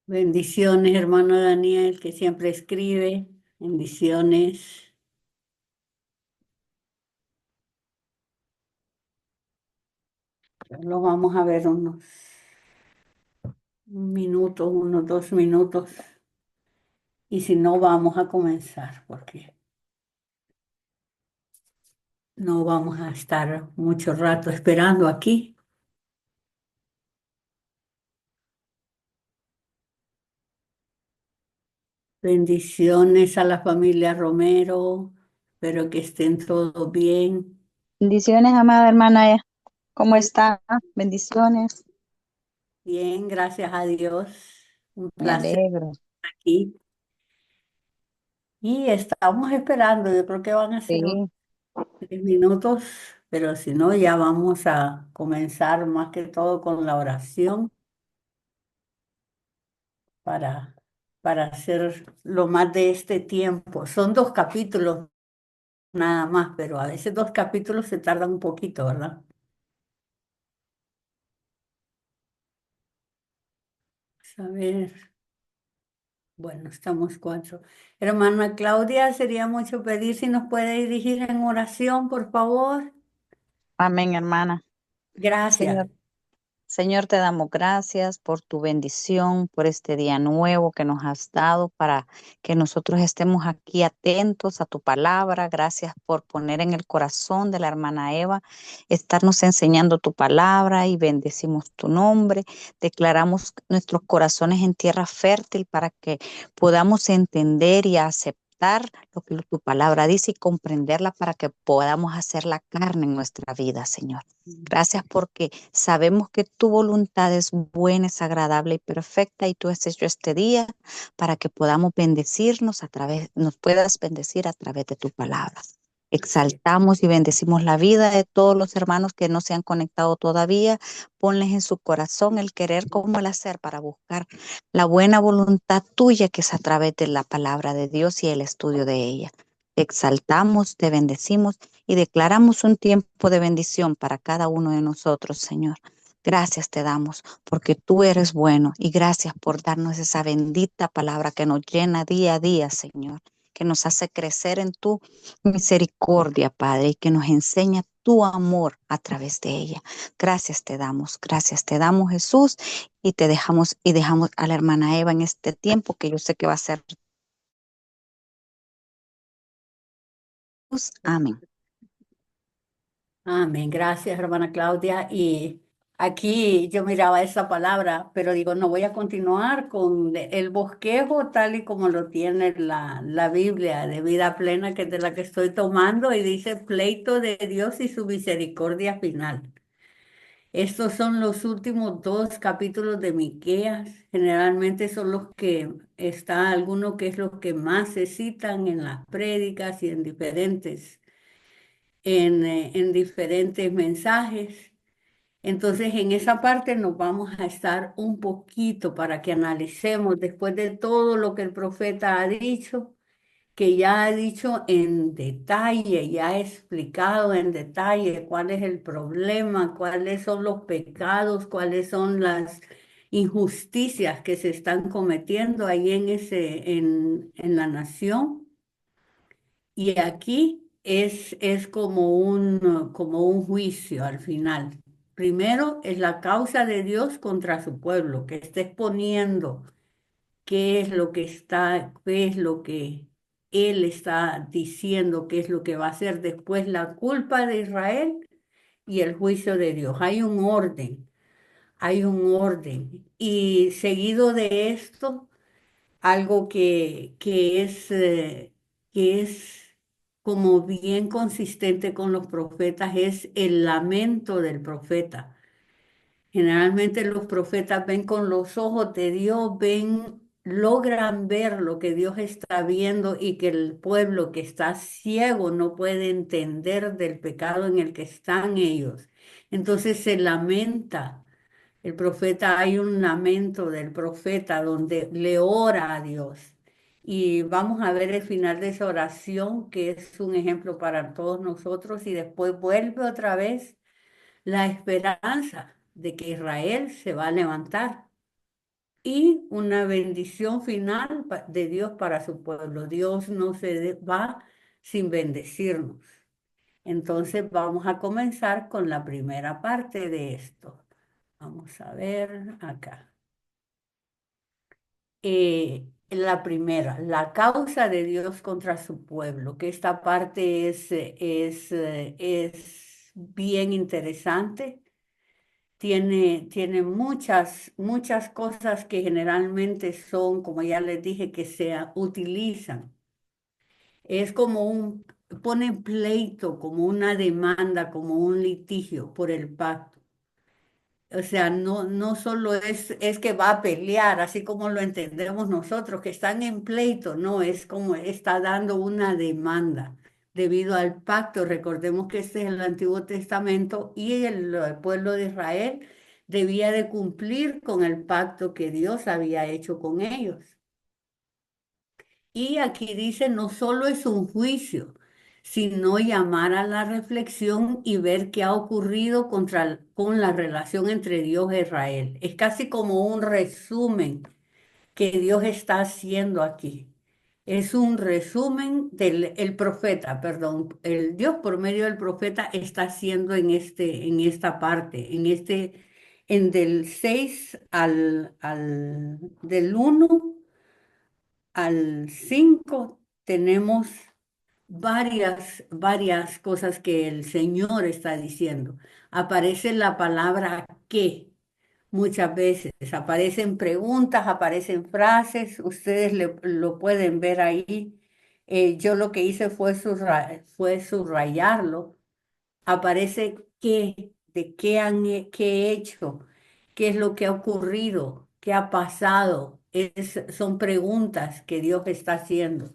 Bendiciones, hermano Daniel, que siempre escribe. Bendiciones. Lo vamos a ver unos minutos, unos 2 minutos. Y si no, vamos a comenzar, porque no vamos a estar mucho rato esperando aquí. Bendiciones a la familia Romero. Espero que estén todos bien. Bendiciones, amada hermana. ¿Cómo está? Bendiciones. Bien, gracias a Dios. Un Me placer alegro. estar aquí. Y estamos esperando, yo creo que van a ser unos Sí. 3 minutos, pero si no, ya vamos a comenzar más que todo con la oración para, para hacer lo más de este tiempo. Son 2 capítulos nada más, pero a veces 2 capítulos se tardan un poquito, ¿verdad? A ver, bueno, estamos 4. Hermana Claudia, sería mucho pedir si nos puede dirigir en oración, por favor. Amén, hermana. Gracias. Señor, Señor, te damos gracias por tu bendición, por este día nuevo que nos has dado para que nosotros estemos aquí atentos a tu palabra. Gracias por poner en el corazón de la hermana Eva, estarnos enseñando tu palabra y bendecimos tu nombre. Declaramos nuestros corazones en tierra fértil para que podamos entender y aceptar lo que tu palabra dice y comprenderla para que podamos hacer la carne en nuestra vida, Señor. Gracias porque sabemos que tu voluntad es buena, es agradable y perfecta y tú has hecho este día para que podamos bendecirnos a través, nos puedas bendecir a través de tu palabra. Así es. Exaltamos y bendecimos la vida de todos los hermanos que no se han conectado todavía. Ponles en su corazón el querer como el hacer para buscar la buena voluntad tuya que es a través de la palabra de Dios y el estudio de ella. Te exaltamos, te bendecimos y declaramos un tiempo de bendición para cada uno de nosotros, Señor. Gracias te damos porque tú eres bueno y gracias por darnos esa bendita palabra que nos llena día a día, Señor, que nos hace crecer en tu misericordia, Padre, y que nos enseña tu amor a través de ella. Gracias te damos, Jesús, y te dejamos a la hermana Eva en este tiempo que yo sé que va a ser. Amén. Amén. Gracias, hermana Claudia. Y aquí yo miraba esa palabra, pero digo, no voy a continuar con el bosquejo tal y como lo tiene la Biblia de vida plena, que es de la que estoy tomando, y dice pleito de Dios y su misericordia final. Estos son los últimos 2 capítulos de Miqueas. Generalmente son los que está alguno que es los que más se citan en las prédicas y en diferentes mensajes. Entonces, en esa parte nos vamos a estar un poquito para que analicemos después de todo lo que el profeta ha dicho, que ya ha dicho en detalle, ya ha explicado en detalle cuál es el problema, cuáles son los pecados, cuáles son las injusticias que se están cometiendo ahí en la nación. Y aquí es como un juicio al final. Primero es la causa de Dios contra su pueblo, que está exponiendo qué es lo que Él está diciendo, qué es lo que va a hacer después la culpa de Israel y el juicio de Dios. Hay un orden. Y seguido de esto algo que es como bien consistente con los profetas, es el lamento del profeta. Generalmente los profetas ven con los ojos de Dios, logran ver lo que Dios está viendo y que el pueblo que está ciego no puede entender del pecado en el que están ellos. Entonces se lamenta El profeta, hay un lamento del profeta donde le ora a Dios. Y vamos a ver el final de esa oración, que es un ejemplo para todos nosotros, y después vuelve otra vez la esperanza de que Israel se va a levantar y una bendición final de Dios para su pueblo. Dios no va sin bendecirnos. Entonces vamos a comenzar con la primera parte de esto. Vamos a ver acá. La primera, la causa de Dios contra su pueblo, que esta parte es bien interesante. Tiene muchas cosas que generalmente son, como ya les dije, que se utilizan. Es como ponen pleito, como una demanda, como un litigio por el pacto. O sea, no solo es que va a pelear, así como lo entendemos nosotros, que están en pleito, no, es como está dando una demanda debido al pacto. Recordemos que este es el Antiguo Testamento y el pueblo de Israel debía de cumplir con el pacto que Dios había hecho con ellos. Y aquí dice, no solo es un juicio, sino llamar a la reflexión y ver qué ha ocurrido con la relación entre Dios e Israel. Es casi como un resumen que Dios está haciendo aquí. Es un resumen el profeta, perdón, el Dios por medio del profeta está haciendo en esta parte, del 6 del 1 al 5 tenemos varias cosas que el Señor está diciendo. Aparece la palabra que muchas veces, aparecen preguntas, aparecen frases, ustedes lo pueden ver ahí. Yo lo que hice fue subrayarlo. Aparece qué, de qué qué he hecho, qué es lo que ha ocurrido, qué ha pasado. Son preguntas que Dios está haciendo.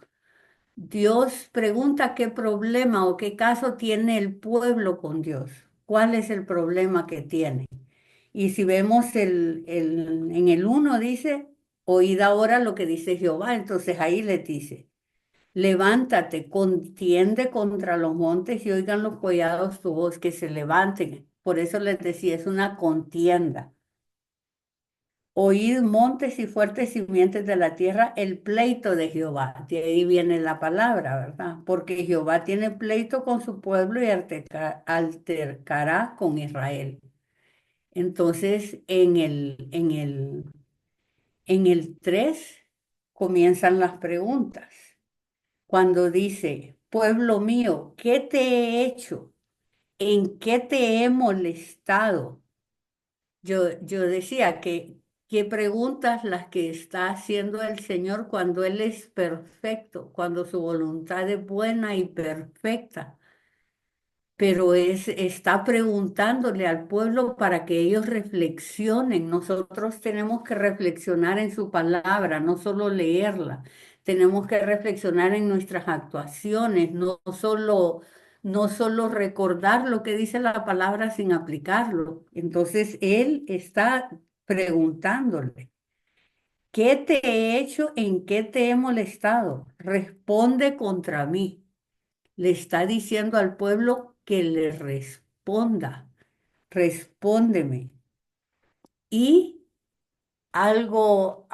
Dios pregunta qué problema o qué caso tiene el pueblo con Dios. ¿Cuál es el problema que tiene? Y si vemos en el 1 dice, oíd ahora lo que dice Jehová. Entonces ahí le dice, levántate, contiende contra los montes y oigan los collados tu voz, que se levanten. Por eso les decía, es una contienda. Oíd montes y fuertes simientes de la tierra, el pleito de Jehová. De ahí viene la palabra, ¿verdad? Porque Jehová tiene pleito con su pueblo y altercará con Israel. Entonces, en el 3 comienzan las preguntas. Cuando dice, pueblo mío, ¿qué te he hecho? ¿En qué te he molestado? Yo decía que qué preguntas las que está haciendo el Señor cuando Él es perfecto, cuando su voluntad es buena y perfecta, pero está preguntándole al pueblo para que ellos reflexionen. Nosotros tenemos que reflexionar en su palabra, no solo leerla. Tenemos que reflexionar en nuestras actuaciones, no solo recordar lo que dice la palabra sin aplicarlo. Entonces, él está preguntándole, ¿qué te he hecho? ¿En qué te he molestado? Responde contra mí. Le está diciendo al pueblo que le responda, respóndeme. Y algo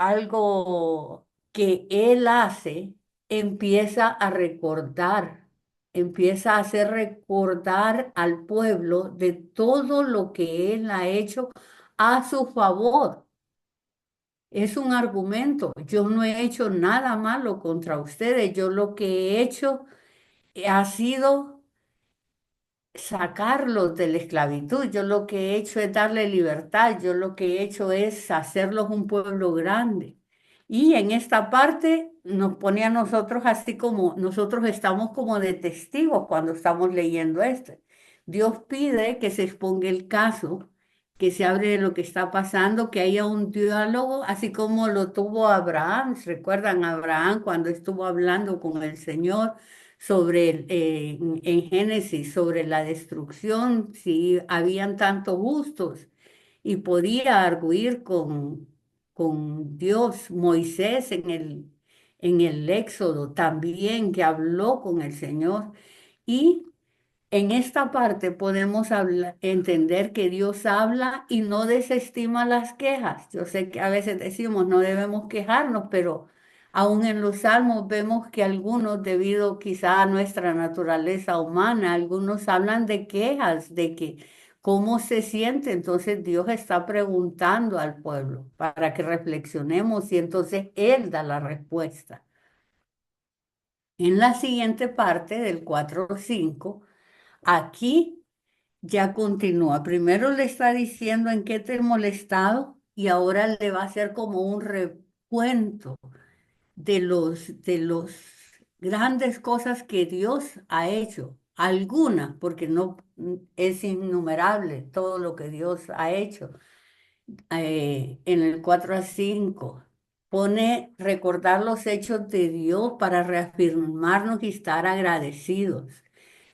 que él hace, empieza a hacer recordar al pueblo de todo lo que él ha hecho a su favor. Es un argumento. Yo no he hecho nada malo contra ustedes. Yo lo que he hecho ha sido sacarlos de la esclavitud. Yo lo que he hecho es darle libertad. Yo lo que he hecho es hacerlos un pueblo grande. Y en esta parte nos pone a nosotros así como nosotros estamos como de testigos cuando estamos leyendo esto. Dios pide que se exponga el caso, que se hable de lo que está pasando, que haya un diálogo, así como lo tuvo Abraham. ¿Recuerdan a Abraham cuando estuvo hablando con el Señor? En Génesis, sobre la destrucción, si habían tantos justos. y podía arguir con Dios. Moisés en el Éxodo también, que habló con el Señor. Y en esta parte podemos entender que Dios habla y no desestima las quejas. Yo sé que a veces decimos no debemos quejarnos, pero aún en los salmos vemos que algunos, debido quizá a nuestra naturaleza humana, algunos hablan de quejas, de que cómo se siente. Entonces Dios está preguntando al pueblo para que reflexionemos y entonces Él da la respuesta. En la siguiente parte del 4:5, aquí ya continúa. Primero le está diciendo en qué te he molestado y ahora le va a hacer como un recuento de los grandes cosas que Dios ha hecho. Algunas, porque no es innumerable todo lo que Dios ha hecho. En el 4:5 pone recordar los hechos de Dios para reafirmarnos y estar agradecidos.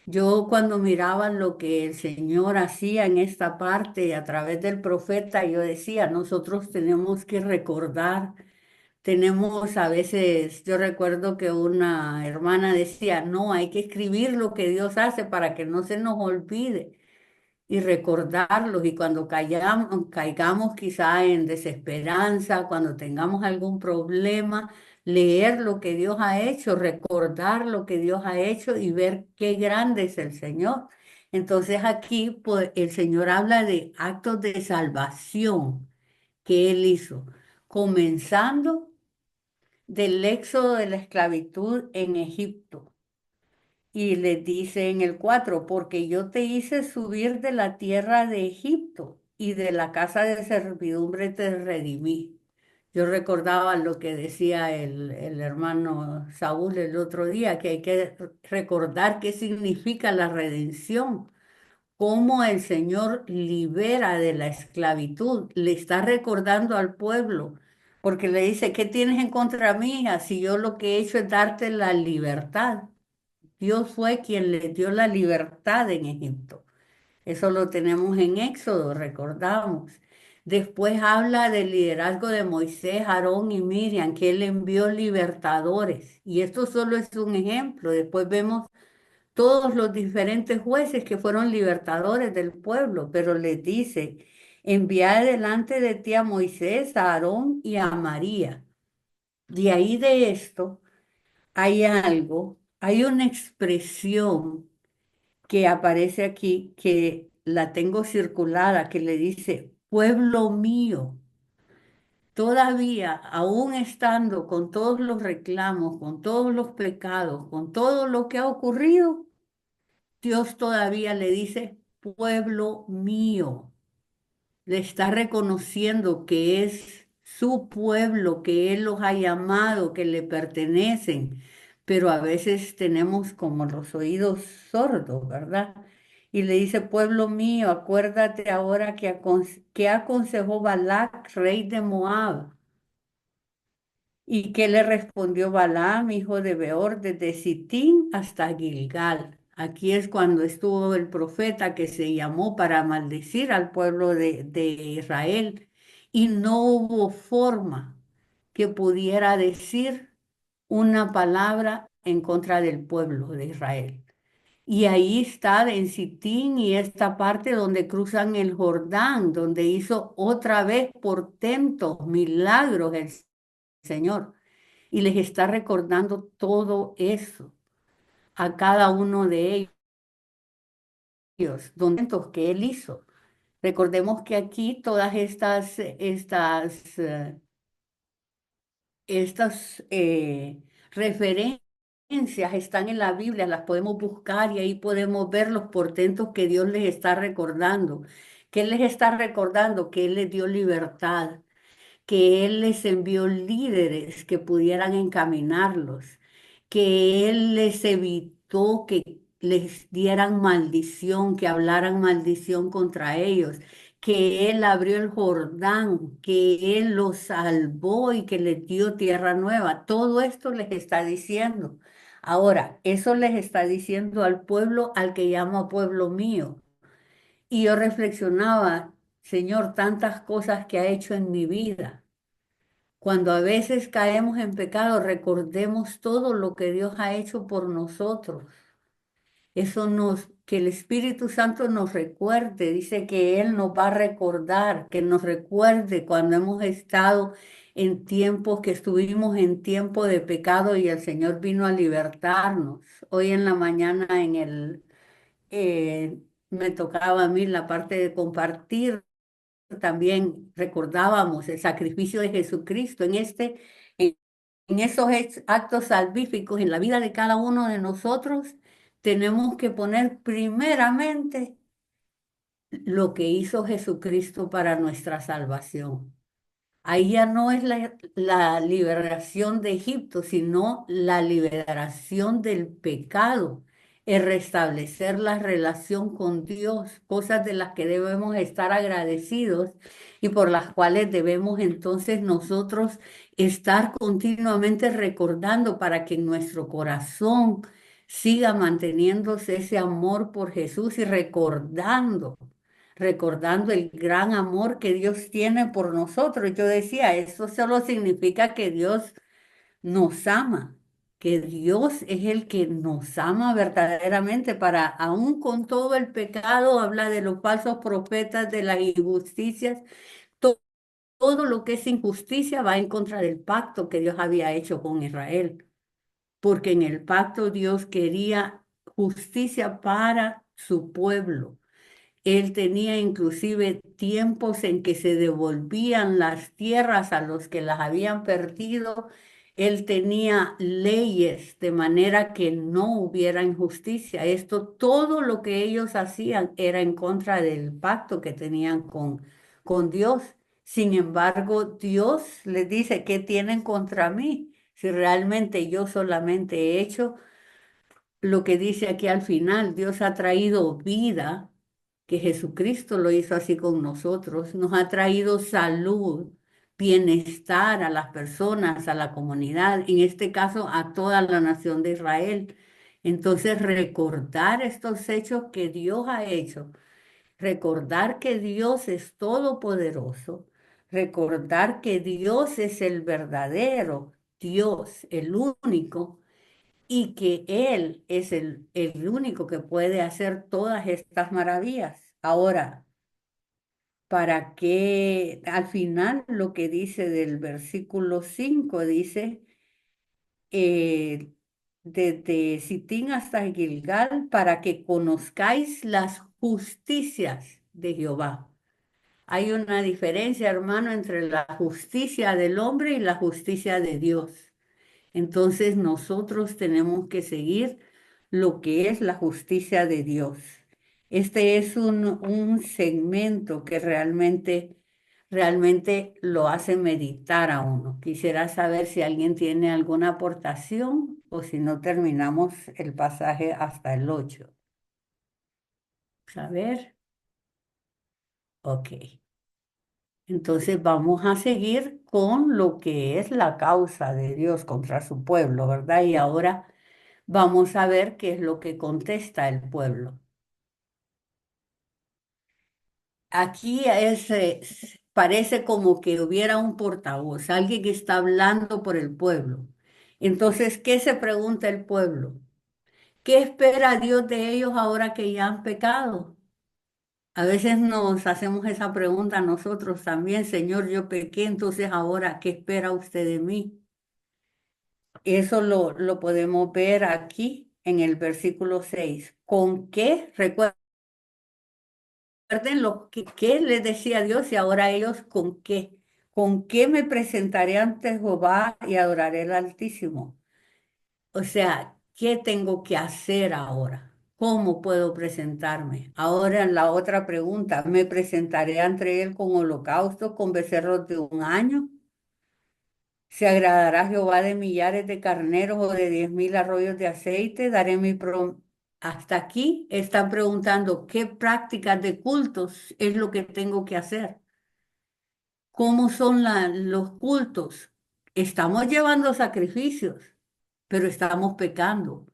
Yo cuando miraba lo que el Señor hacía en esta parte a través del profeta, yo decía, nosotros tenemos que recordar, tenemos a veces, yo recuerdo que una hermana decía, no, hay que escribir lo que Dios hace para que no se nos olvide y recordarlos. Y cuando caigamos quizá en desesperanza, cuando tengamos algún problema, leer lo que Dios ha hecho, recordar lo que Dios ha hecho y ver qué grande es el Señor. Entonces aquí pues, el Señor habla de actos de salvación que Él hizo, comenzando del éxodo de la esclavitud en Egipto. Y les dice en el 4 porque yo te hice subir de la tierra de Egipto y de la casa de servidumbre te redimí. Yo recordaba lo que decía el hermano Saúl el otro día, que hay que recordar qué significa la redención, cómo el Señor libera de la esclavitud. Le está recordando al pueblo, porque le dice, ¿qué tienes en contra mía si yo lo que he hecho es darte la libertad? Dios fue quien les dio la libertad en Egipto. Eso lo tenemos en Éxodo, recordamos. Después habla del liderazgo de Moisés, Aarón y Miriam, que él envió libertadores. Y esto solo es un ejemplo. Después vemos todos los diferentes jueces que fueron libertadores del pueblo, pero les dice, envía delante de ti a Moisés, a Aarón y a María. De ahí de esto hay algo, hay una expresión que aparece aquí, que la tengo circulada, que le dice, pueblo mío, todavía, aún estando con todos los reclamos, con todos los pecados, con todo lo que ha ocurrido, Dios todavía le dice, pueblo mío. Le está reconociendo que es su pueblo, que Él los ha llamado, que le pertenecen, pero a veces tenemos como los oídos sordos, ¿verdad? Y le dice, pueblo mío, acuérdate ahora que aconsejó Balac, rey de Moab. ¿Y qué le respondió Balaam, hijo de Beor, desde Sitín hasta Gilgal? Aquí es cuando estuvo el profeta que se llamó para maldecir al pueblo de Israel y no hubo forma que pudiera decir una palabra en contra del pueblo de Israel. Y ahí está en Sitín y esta parte donde cruzan el Jordán, donde hizo otra vez portentos, milagros el Señor y les está recordando todo eso a cada uno de ellos, momentos que Él hizo. Recordemos que aquí todas estas referencias están en la Biblia, las podemos buscar y ahí podemos ver los portentos que Dios les está recordando. Que Él les está recordando que Él les dio libertad, que Él les envió líderes que pudieran encaminarlos, que Él les evitó que les dieran maldición, que hablaran maldición contra ellos, que Él abrió el Jordán, que Él los salvó y que les dio tierra nueva. Todo esto les está diciendo. Ahora, eso les está diciendo al pueblo al que llama pueblo mío. Y yo reflexionaba, Señor, tantas cosas que ha hecho en mi vida. Cuando a veces caemos en pecado, recordemos todo lo que Dios ha hecho por nosotros. Que el Espíritu Santo nos recuerde, dice que Él nos va a recordar, que nos recuerde cuando hemos estado en tiempos, que estuvimos en tiempo de pecado y el Señor vino a libertarnos. Hoy en la mañana me tocaba a mí la parte de compartir, también recordábamos el sacrificio de Jesucristo en, en esos actos salvíficos en la vida de cada uno de nosotros. Tenemos que poner primeramente lo que hizo Jesucristo para nuestra salvación. Ahí ya no es la liberación de Egipto, sino la liberación del pecado, el restablecer la relación con Dios, cosas de las que debemos estar agradecidos y por las cuales debemos entonces nosotros estar continuamente recordando para que en nuestro corazón siga manteniéndose ese amor por Jesús y recordando el gran amor que Dios tiene por nosotros. Yo decía, eso solo significa que Dios nos ama, que Dios es el que nos ama verdaderamente para, aún con todo el pecado, habla de los falsos profetas, de las injusticias, to- todo lo que es injusticia va en contra del pacto que Dios había hecho con Israel, porque en el pacto Dios quería justicia para su pueblo. Él tenía inclusive tiempos en que se devolvían las tierras a los que las habían perdido. Él tenía leyes de manera que no hubiera injusticia. Todo lo que ellos hacían era en contra del pacto que tenían con Dios. Sin embargo, Dios les dice, ¿qué tienen contra mí? Si realmente yo solamente he hecho lo que dice aquí al final, Dios ha traído vida, que Jesucristo lo hizo así con nosotros, nos ha traído salud, bienestar a las personas, a la comunidad, en este caso a toda la nación de Israel. Entonces, recordar estos hechos que Dios ha hecho, recordar que Dios es todopoderoso, recordar que Dios es el verdadero Dios, el único y que Él es el único que puede hacer todas estas maravillas. Ahora, ¿para qué? Al final lo que dice del versículo 5 dice, eh, desde Sitín hasta Gilgal, para que conozcáis las justicias de Jehová. Hay una diferencia, hermano, entre la justicia del hombre y la justicia de Dios. Entonces nosotros tenemos que seguir lo que es la justicia de Dios. Este es un segmento que realmente lo hace meditar a uno. Quisiera saber si alguien tiene alguna aportación o si no terminamos el pasaje hasta el 8. A ver, ok. Entonces vamos a seguir con lo que es la causa de Dios contra su pueblo, ¿verdad? Y ahora vamos a ver qué es lo que contesta el pueblo. Aquí parece como que hubiera un portavoz, alguien que está hablando por el pueblo. Entonces, ¿qué se pregunta el pueblo? ¿Qué espera Dios de ellos ahora que ya han pecado? A veces nos hacemos esa pregunta nosotros también, Señor, yo pequé, entonces ahora, ¿qué espera usted de mí? Eso lo podemos ver aquí en el versículo 6. ¿Con qué? Recuerden qué les decía Dios y ahora ellos con qué me presentaré ante Jehová y adoraré al Altísimo. O sea, ¿qué tengo que hacer ahora? ¿Cómo puedo presentarme? Ahora la otra pregunta, ¿me presentaré ante Él con holocaustos, con becerros de un año? ¿Se agradará Jehová de millares de carneros o de 10,000 arroyos de aceite? Hasta aquí están preguntando qué prácticas de cultos es lo que tengo que hacer. ¿Cómo son los cultos? Estamos llevando sacrificios, pero estamos pecando.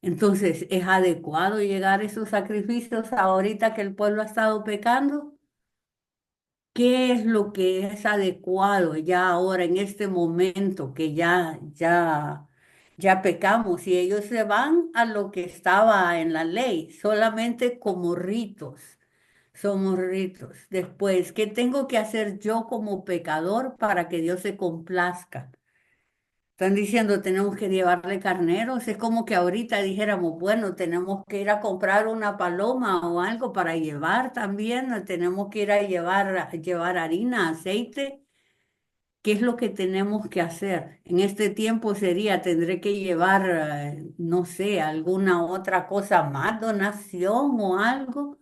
Entonces, ¿es adecuado llegar a esos sacrificios ahorita que el pueblo ha estado pecando? qué es lo que es adecuado ya ahora en este momento que ya pecamos y ellos se van a lo que estaba en la ley, solamente como ritos. Somos ritos. Después, ¿qué tengo que hacer yo como pecador para que Dios se complazca? Están diciendo, tenemos que llevarle carneros. Es como que ahorita dijéramos, bueno, tenemos que ir a comprar una paloma o algo para llevar también. ¿No? Tenemos que ir a llevar harina, aceite. ¿Qué es lo que tenemos que hacer? En este tiempo sería, tendré que llevar, no sé, alguna otra cosa más, donación o algo.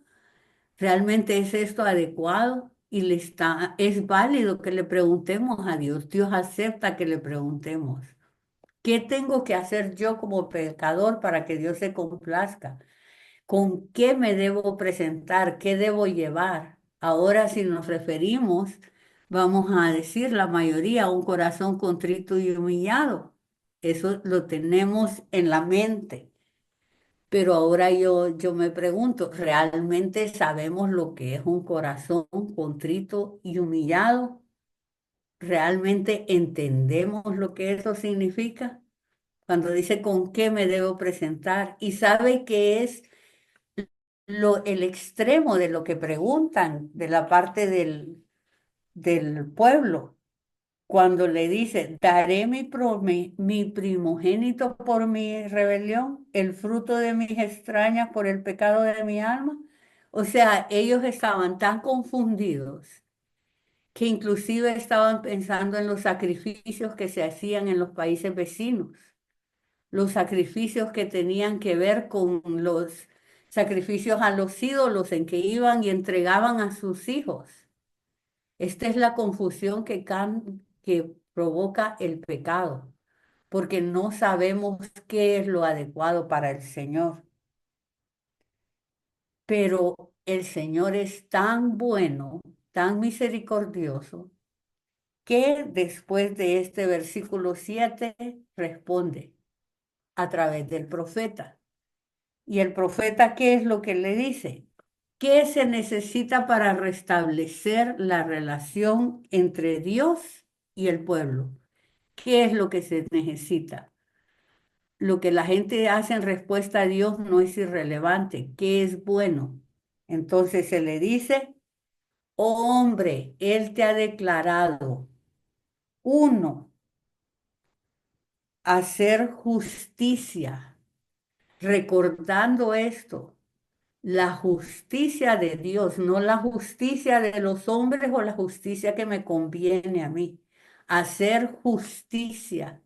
¿Realmente es esto adecuado? Es válido que le preguntemos a Dios. Dios acepta que le preguntemos. ¿Qué tengo que hacer yo como pecador para que Dios se complazca? ¿Con qué me debo presentar? ¿Qué debo llevar? Ahora, si nos referimos, vamos a decir la mayoría, a un corazón contrito y humillado. Eso lo tenemos en la mente. Pero ahora yo me pregunto, ¿realmente sabemos lo que es un corazón contrito y humillado? ¿Realmente entendemos lo que eso significa? Cuando dice con qué me debo presentar y sabe que es el extremo de lo que preguntan de la parte del pueblo. Cuando le dice, daré mi primogénito por mi rebelión, el fruto de mis extrañas por el pecado de mi alma. O sea, ellos estaban tan confundidos que inclusive estaban pensando en los sacrificios que se hacían en los países vecinos, los sacrificios que tenían que ver con los sacrificios a los ídolos en que iban y entregaban a sus hijos. Esta es la confusión que provoca el pecado, porque no sabemos qué es lo adecuado para el Señor. Pero el Señor es tan bueno, tan misericordioso, que después de este versículo 7 responde a través del profeta. ¿Y el profeta qué es lo que le dice? ¿Qué se necesita para restablecer la relación entre Dios y el pueblo? ¿Qué es lo que se necesita? Lo que la gente hace en respuesta a Dios no es irrelevante. ¿Qué es bueno? Entonces se le dice, hombre, Él te ha declarado, uno, hacer justicia. Recordando esto, la justicia de Dios, no la justicia de los hombres o la justicia que me conviene a mí. Hacer justicia.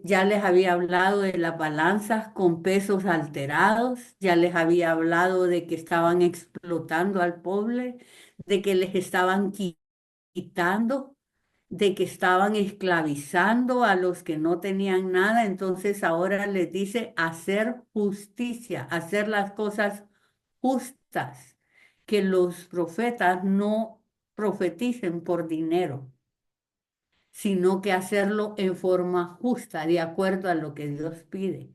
Ya les había hablado de las balanzas con pesos alterados, ya les había hablado de que estaban explotando al pobre, de que les estaban quitando, de que estaban esclavizando a los que no tenían nada. Entonces ahora les dice hacer justicia, hacer las cosas justas, que los profetas no profeticen por dinero, sino que hacerlo en forma justa, de acuerdo a lo que Dios pide.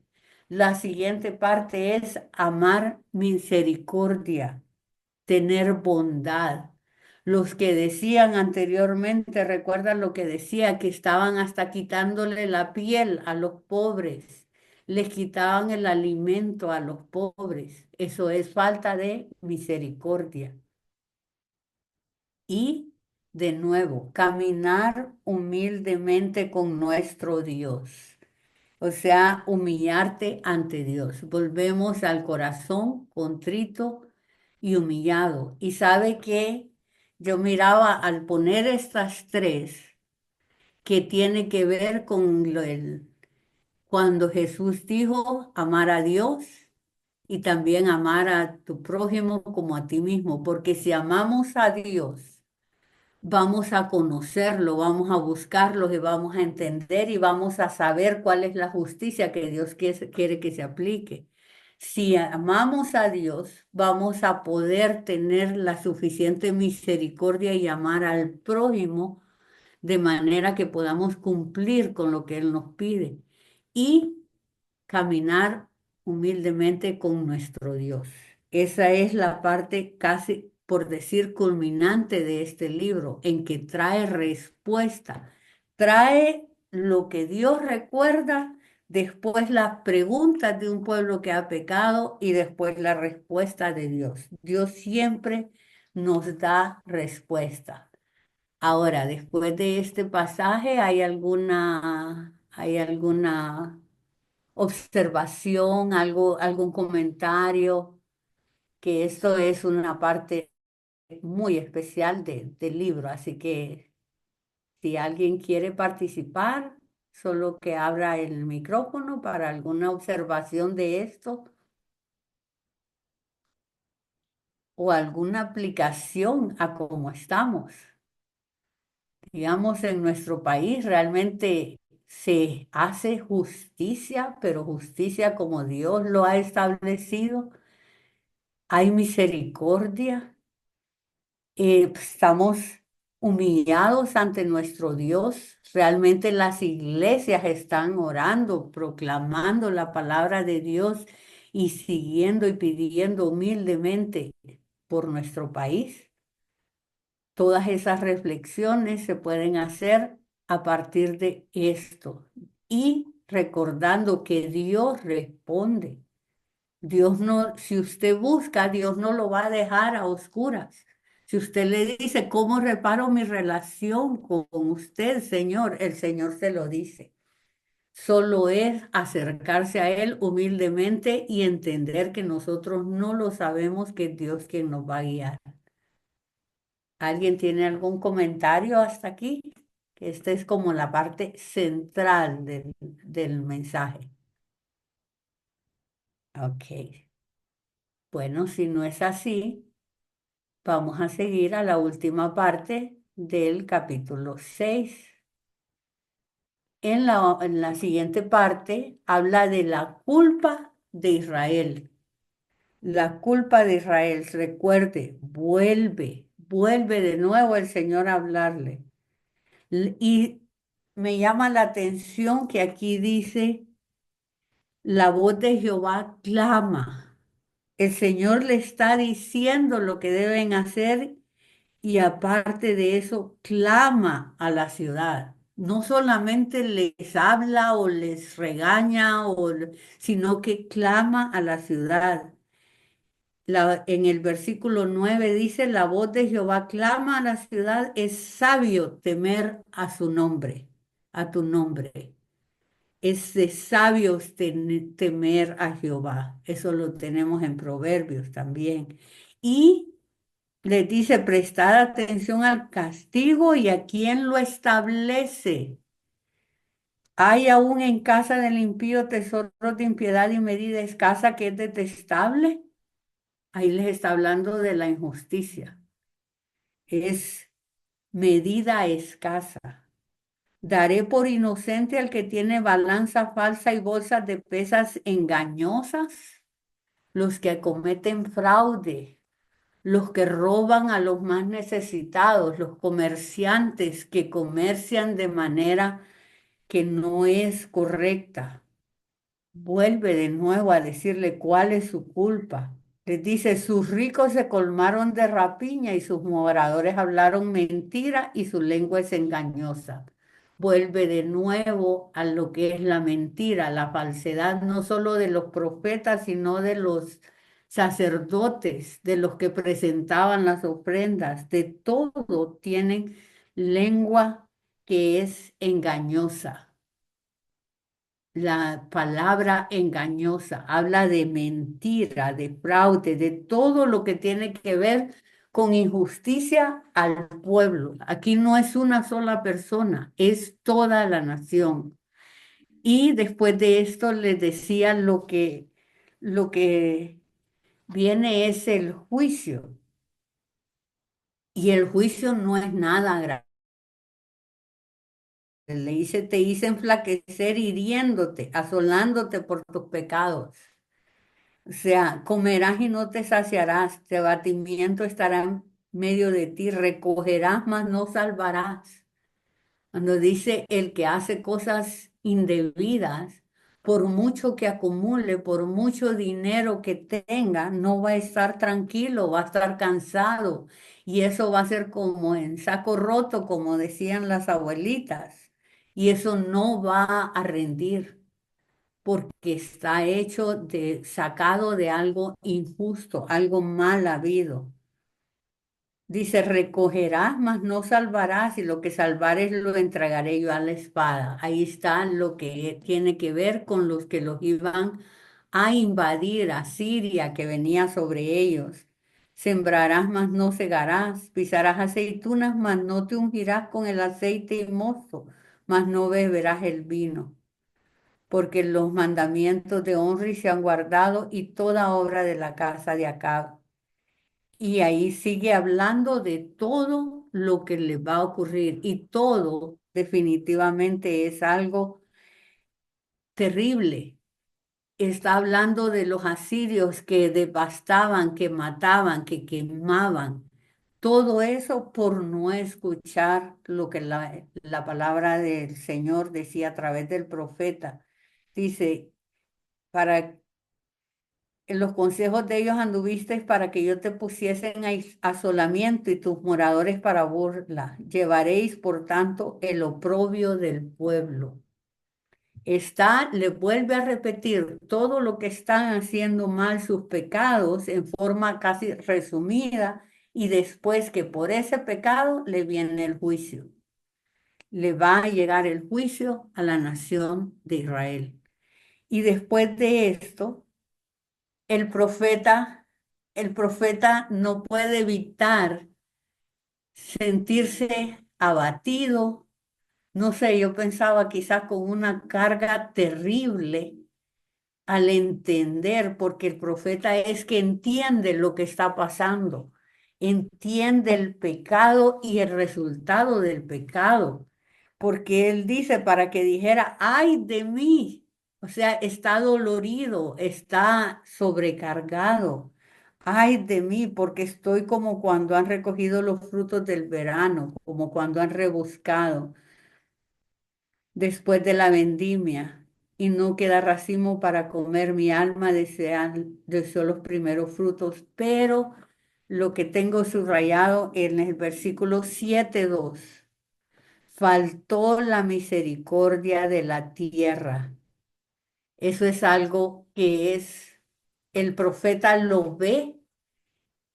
La siguiente parte es amar misericordia, tener bondad. Los que decían anteriormente, recuerdan lo que decía, que estaban hasta quitándole la piel a los pobres, les quitaban el alimento a los pobres. Eso es falta de misericordia. Y de nuevo, caminar humildemente con nuestro Dios. O sea, humillarte ante Dios. Volvemos al corazón contrito y humillado. Y sabe que yo miraba al poner estas tres, que tiene que ver con cuando Jesús dijo amar a Dios y también amar a tu prójimo como a ti mismo. Porque si amamos a Dios, vamos a conocerlo, vamos a buscarlo y vamos a entender y vamos a saber cuál es la justicia que Dios quiere que se aplique. Si amamos a Dios, vamos a poder tener la suficiente misericordia y amar al prójimo de manera que podamos cumplir con lo que Él nos pide y caminar humildemente con nuestro Dios. Esa es la parte casi por decir, culminante de este libro, en que trae respuesta, trae lo que Dios recuerda, después las preguntas de un pueblo que ha pecado y después la respuesta de Dios. Dios siempre nos da respuesta. Ahora, después de este pasaje, ¿hay alguna observación, algún comentario? Que esto es una parte muy especial del libro, así que si alguien quiere participar, solo que abra el micrófono para alguna observación de esto o alguna aplicación a cómo estamos. Digamos, en nuestro país realmente se hace justicia, pero justicia como Dios lo ha establecido. Hay misericordia. Estamos humillados ante nuestro Dios. Realmente las iglesias están orando, proclamando la palabra de Dios y siguiendo y pidiendo humildemente por nuestro país. Todas esas reflexiones se pueden hacer a partir de esto y recordando que Dios responde. Dios no, si usted busca, Dios no lo va a dejar a oscuras. Si usted le dice, ¿cómo reparo mi relación con usted, Señor? El Señor se lo dice. Solo es acercarse a Él humildemente y entender que nosotros no lo sabemos, que es Dios quien nos va a guiar. ¿Alguien tiene algún comentario hasta aquí? Que esta es como la parte central del mensaje. Ok. Bueno, si no es así, vamos a seguir a la última parte del capítulo 6. En la siguiente parte habla de la culpa de Israel. La culpa de Israel, recuerde, vuelve de nuevo el Señor a hablarle. Y me llama la atención que aquí dice, la voz de Jehová clama. El Señor le está diciendo lo que deben hacer y aparte de eso, clama a la ciudad. No solamente les habla o les regaña, sino que clama a la ciudad. En el versículo 9 dice, la voz de Jehová clama a la ciudad, es sabio temer a su nombre, a tu nombre. Es de sabios temer a Jehová. Eso lo tenemos en Proverbios también. Y les dice, prestad atención al castigo y a quién lo establece. ¿Hay aún en casa del impío tesoros de impiedad y medida escasa que es detestable? Ahí les está hablando de la injusticia. Es medida escasa. Daré por inocente al que tiene balanza falsa y bolsas de pesas engañosas, los que cometen fraude, los que roban a los más necesitados, los comerciantes que comercian de manera que no es correcta. Vuelve de nuevo a decirle cuál es su culpa. Les dice, sus ricos se colmaron de rapiña y sus moradores hablaron mentira y su lengua es engañosa. Vuelve de nuevo a lo que es la mentira, la falsedad, no solo de los profetas, sino de los sacerdotes, de los que presentaban las ofrendas, de todo tienen lengua que es engañosa. La palabra engañosa habla de mentira, de fraude, de todo lo que tiene que ver con injusticia al pueblo. Aquí no es una sola persona, es toda la nación. Y después de esto les decía lo que viene es el juicio. Y el juicio no es nada grave. Le dice, te hice enflaquecer hiriéndote, asolándote por tus pecados. O sea, comerás y no te saciarás, te abatimiento estará en medio de ti, recogerás, mas no salvarás. Cuando dice el que hace cosas indebidas, por mucho que acumule, por mucho dinero que tenga, no va a estar tranquilo, va a estar cansado. Y eso va a ser como en saco roto, como decían las abuelitas. Y eso no va a rendir porque está hecho de, sacado de algo injusto, algo mal habido. Dice, recogerás, mas no salvarás, y lo que salvares lo entregaré yo a la espada. Ahí está lo que tiene que ver con los que los iban a invadir a Siria, que venía sobre ellos. Sembrarás, mas no segarás, pisarás aceitunas, mas no te ungirás con el aceite y mosto, mas no beberás el vino, porque los mandamientos de Onri se han guardado y toda obra de la casa de Acab. Y ahí sigue hablando de todo lo que le va a ocurrir y todo definitivamente es algo terrible. Está hablando de los asirios que devastaban, que mataban, que quemaban. Todo eso por no escuchar lo que la palabra del Señor decía a través del profeta. Dice, para en los consejos de ellos anduviste para que yo te pusiese en asolamiento y tus moradores para burla. Llevaréis, por tanto, el oprobio del pueblo. Está, le vuelve a repetir todo lo que están haciendo mal, sus pecados, en forma casi resumida, y después que por ese pecado le viene el juicio. Le va a llegar el juicio a la nación de Israel. Y después de esto, el profeta, el profeta no puede evitar sentirse abatido. No sé, yo pensaba quizás con una carga terrible al entender, porque el profeta es que entiende lo que está pasando, entiende el pecado y el resultado del pecado, porque él dice para que dijera, ay de mí, o sea, está dolorido, está sobrecargado. Ay de mí, porque estoy como cuando han recogido los frutos del verano, como cuando han rebuscado después de la vendimia, y no queda racimo para comer. Mi alma deseó los primeros frutos, pero lo que tengo subrayado en el versículo 7:2, faltó la misericordia de la tierra. Eso es algo que es, el profeta lo ve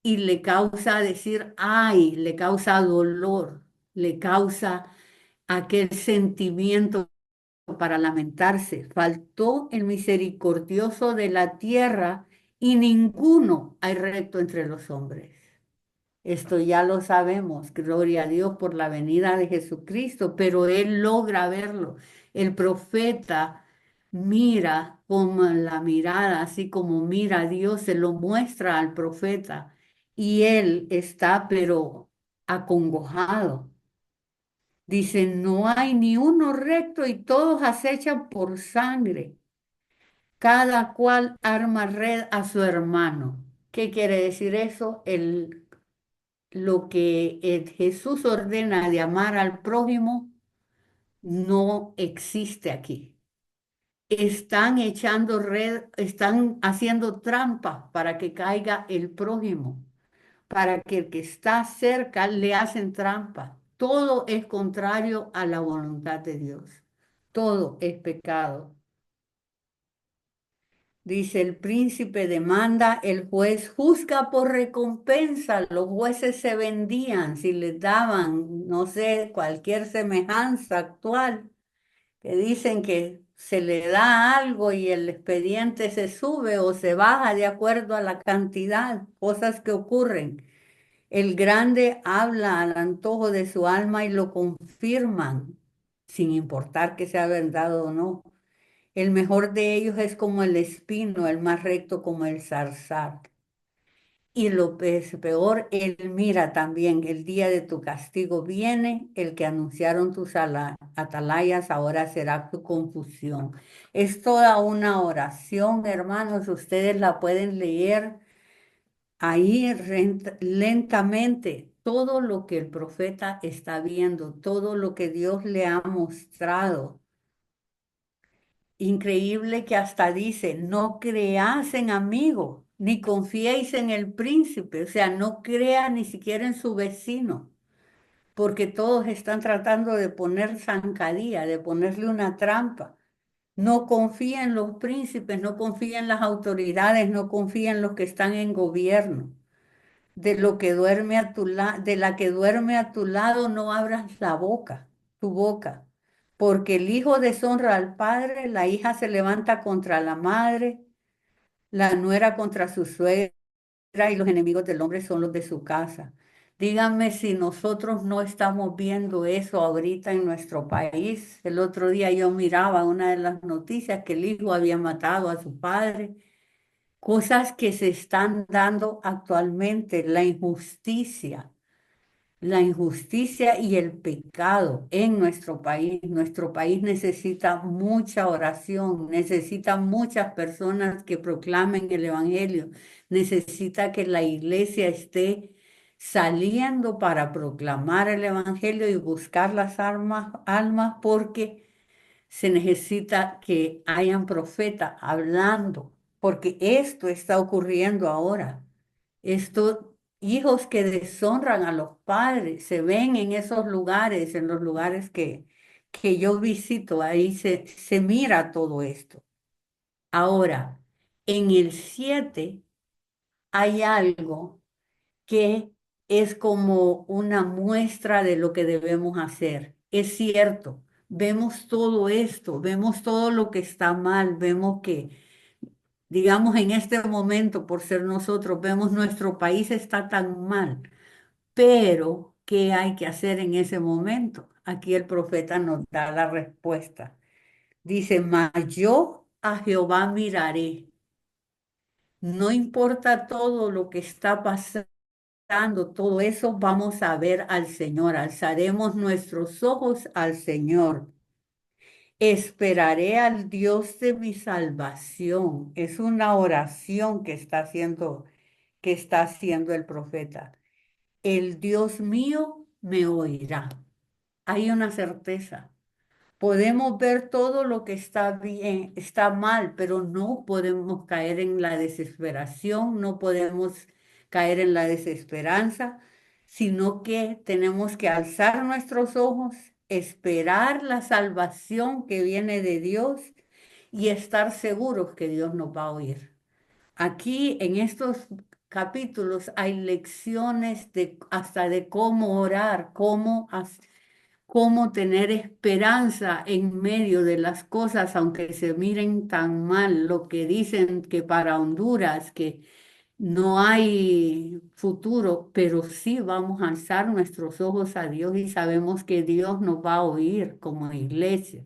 y le causa decir, ay, le causa dolor, le causa aquel sentimiento para lamentarse. Faltó el misericordioso de la tierra y ninguno hay recto entre los hombres. Esto ya lo sabemos, gloria a Dios por la venida de Jesucristo, pero él logra verlo. El profeta mira con la mirada, así como mira a Dios, se lo muestra al profeta y él está pero acongojado. Dice, no hay ni uno recto y todos acechan por sangre. Cada cual arma red a su hermano. ¿Qué quiere decir eso? Lo que Jesús ordena de amar al prójimo no existe aquí. Están echando red, están haciendo trampa para que caiga el prójimo, para que el que está cerca le hacen trampa. Todo es contrario a la voluntad de Dios. Todo es pecado. Dice el príncipe demanda, el juez juzga por recompensa. Los jueces se vendían si les daban, no sé, cualquier semejanza actual, que dicen que se le da algo y el expediente se sube o se baja de acuerdo a la cantidad, cosas que ocurren. El grande habla al antojo de su alma y lo confirman, sin importar que sea verdad o no. El mejor de ellos es como el espino, el más recto como el zarzal. Y lo que es peor, él mira también, el día de tu castigo viene, el que anunciaron tus atalayas, ahora será tu confusión. Es toda una oración, hermanos, ustedes la pueden leer ahí lentamente. Todo lo que el profeta está viendo, todo lo que Dios le ha mostrado increíble que hasta dice, no creáis en amigo, ni confiéis en el príncipe, o sea, no crea ni siquiera en su vecino, porque todos están tratando de poner zancadilla, de ponerle una trampa. No confía en los príncipes, no confía en las autoridades, no confía en los que están en gobierno. De lo que duerme a tu de la que duerme a tu lado no abras la boca, tu boca, porque el hijo deshonra al padre, la hija se levanta contra la madre, la nuera contra su suegra y los enemigos del hombre son los de su casa. Díganme si nosotros no estamos viendo eso ahorita en nuestro país. El otro día yo miraba una de las noticias que el hijo había matado a su padre. Cosas que se están dando actualmente, la injusticia y el pecado en nuestro país. Nuestro país necesita mucha oración, necesita muchas personas que proclamen el Evangelio, necesita que la iglesia esté saliendo para proclamar el Evangelio y buscar las almas porque se necesita que hayan profetas hablando, porque esto está ocurriendo ahora. Estos hijos que deshonran a los padres se ven en esos lugares, en los lugares que yo visito, ahí se mira todo esto. Ahora, en el 7 hay algo que es como una muestra de lo que debemos hacer. Es cierto, vemos todo esto, vemos todo lo que está mal, vemos que, digamos, en este momento, por ser nosotros, vemos nuestro país está tan mal, pero ¿qué hay que hacer en ese momento? Aquí el profeta nos da la respuesta. Dice, mas yo a Jehová miraré. No importa todo lo que está pasando, todo eso vamos a ver al Señor, alzaremos nuestros ojos al Señor. Esperaré al Dios de mi salvación. Es una oración que está haciendo el profeta. El Dios mío me oirá. Hay una certeza. Podemos ver todo lo que está bien, está mal, pero no podemos caer en la desesperación, no podemos caer en la desesperanza, sino que tenemos que alzar nuestros ojos, esperar la salvación que viene de Dios y estar seguros que Dios nos va a oír. Aquí en estos capítulos hay lecciones de hasta de cómo orar, cómo tener esperanza en medio de las cosas, aunque se miren tan mal, lo que dicen que para Honduras, que no hay futuro, pero sí vamos a alzar nuestros ojos a Dios y sabemos que Dios nos va a oír como iglesia,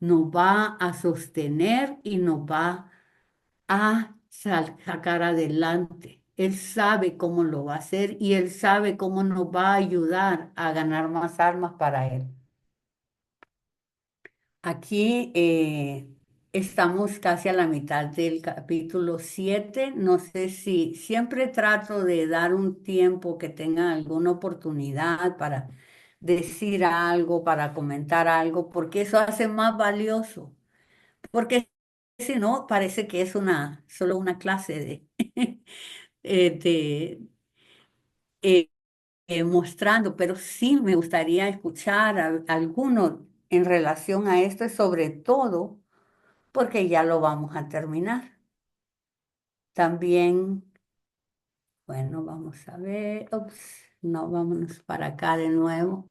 nos va a sostener y nos va a sacar adelante. Él sabe cómo lo va a hacer y Él sabe cómo nos va a ayudar a ganar más almas para Él. Aquí estamos casi a la mitad del capítulo 7. No sé si siempre trato de dar un tiempo que tenga alguna oportunidad para decir algo, para comentar algo, porque eso hace más valioso. Porque si no, parece que es solo una clase de eh, mostrando, pero sí me gustaría escuchar alguno en relación a esto, y sobre todo porque ya lo vamos a terminar. También, bueno, vamos a ver, ups, no, vámonos para acá de nuevo.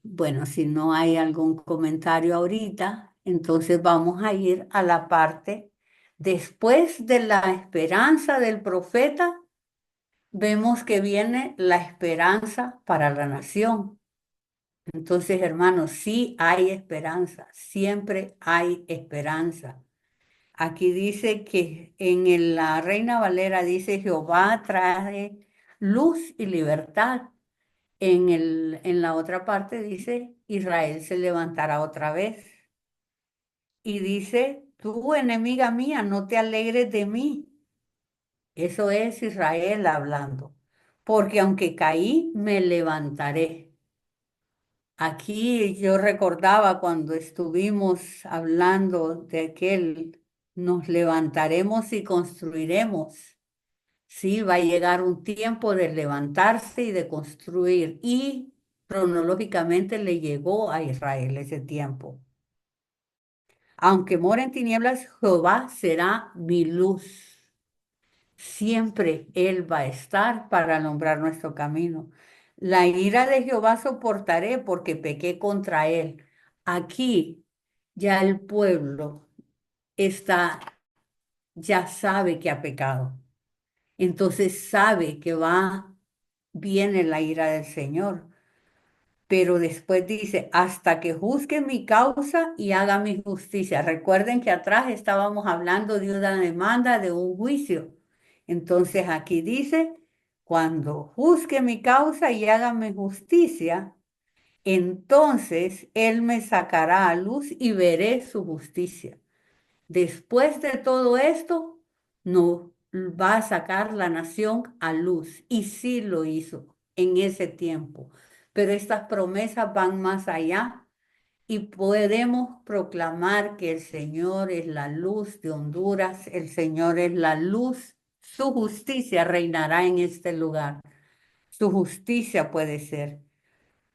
Bueno, si no hay algún comentario ahorita, entonces vamos a ir a la parte después de la esperanza del profeta, vemos que viene la esperanza para la nación. Entonces, hermanos, sí hay esperanza, siempre hay esperanza. Aquí dice que la Reina Valera dice, Jehová trae luz y libertad. En la otra parte dice, Israel se levantará otra vez. Y dice, tú, enemiga mía, no te alegres de mí. Eso es Israel hablando. Porque aunque caí, me levantaré. Aquí yo recordaba cuando estuvimos hablando de que nos levantaremos y construiremos. Sí, va a llegar un tiempo de levantarse y de construir. Y cronológicamente le llegó a Israel ese tiempo. Aunque mora en tinieblas, Jehová será mi luz. Siempre Él va a estar para alumbrar nuestro camino. La ira de Jehová soportaré porque pequé contra Él. Aquí ya el pueblo está, ya sabe que ha pecado. Entonces sabe que viene la ira del Señor. Pero después dice, hasta que juzgue mi causa y haga mi justicia. Recuerden que atrás estábamos hablando de una demanda, de un juicio. Entonces aquí dice, cuando juzgue mi causa y haga mi justicia, entonces Él me sacará a luz y veré su justicia. Después de todo esto, no va a sacar la nación a luz. Y sí lo hizo en ese tiempo. Pero estas promesas van más allá y podemos proclamar que el Señor es la luz de Honduras, el Señor es la luz, su justicia reinará en este lugar. Su justicia puede ser.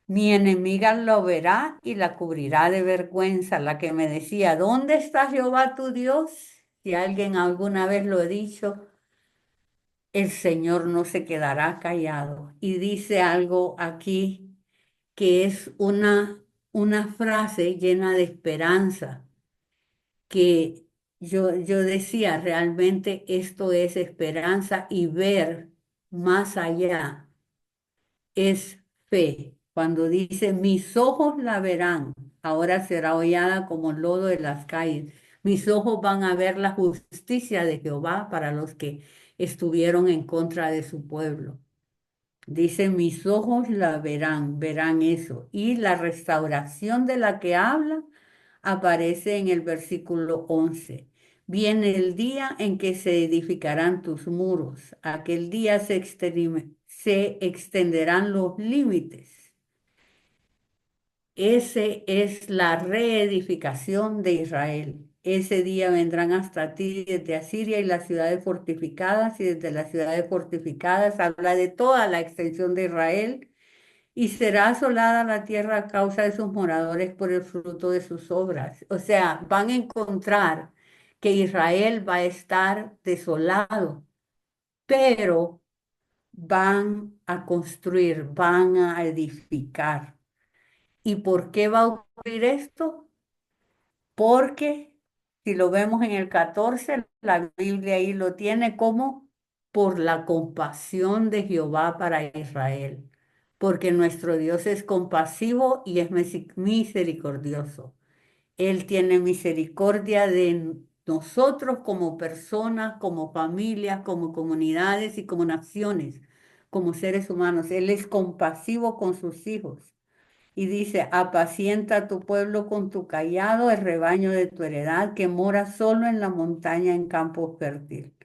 Mi enemiga lo verá y la cubrirá de vergüenza, la que me decía, ¿dónde está Jehová tu Dios? Si alguien alguna vez lo ha dicho, el Señor no se quedará callado. Y dice algo aquí que es una frase llena de esperanza, que yo decía, realmente esto es esperanza y ver más allá es fe. Cuando dice, mis ojos la verán, ahora será hollada como lodo de las calles. Mis ojos van a ver la justicia de Jehová para los que estuvieron en contra de su pueblo. Dice, mis ojos la verán, verán eso. Y la restauración de la que habla aparece en el versículo 11. Viene el día en que se edificarán tus muros. Aquel día se extenderán los límites. Ese es la reedificación de Israel. Ese día vendrán hasta ti desde Asiria y las ciudades fortificadas, y desde las ciudades fortificadas habla de toda la extensión de Israel, y será asolada la tierra a causa de sus moradores por el fruto de sus obras. O sea, van a encontrar que Israel va a estar desolado, pero van a construir, van a edificar. ¿Y por qué va a ocurrir esto? Porque si lo vemos en el 14, la Biblia ahí lo tiene como por la compasión de Jehová para Israel, porque nuestro Dios es compasivo y es misericordioso. Él tiene misericordia de nosotros como personas, como familias, como comunidades y como naciones, como seres humanos. Él es compasivo con sus hijos. Y dice, apacienta a tu pueblo con tu callado, el rebaño de tu heredad, que mora solo en la montaña en campos fértil.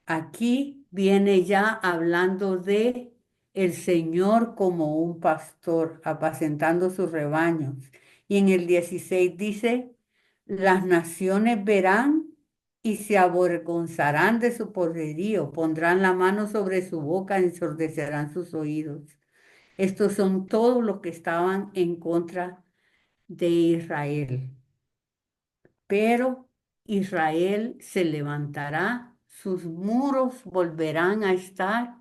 Aquí viene ya hablando de el Señor como un pastor, apacentando sus rebaños. Y en el 16 dice, las naciones verán y se avergonzarán de su poderío, pondrán la mano sobre su boca, ensordecerán sus oídos. Estos son todos los que estaban en contra de Israel. Pero Israel se levantará, sus muros volverán a estar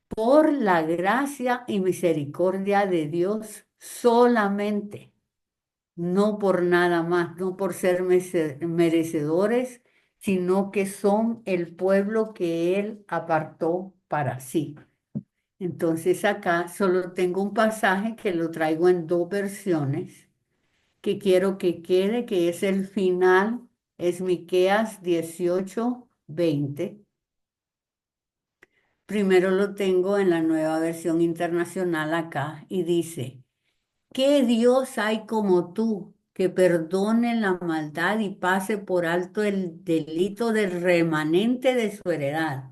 por la gracia y misericordia de Dios solamente, no por nada más, no por ser merecedores, sino que son el pueblo que Él apartó para sí. Entonces acá solo tengo un pasaje que lo traigo en dos versiones, que quiero que quede, que es el final, es Miqueas 18:20. Primero lo tengo en la nueva versión internacional acá y dice, ¿qué Dios hay como tú que perdone la maldad y pase por alto el delito del remanente de su heredad?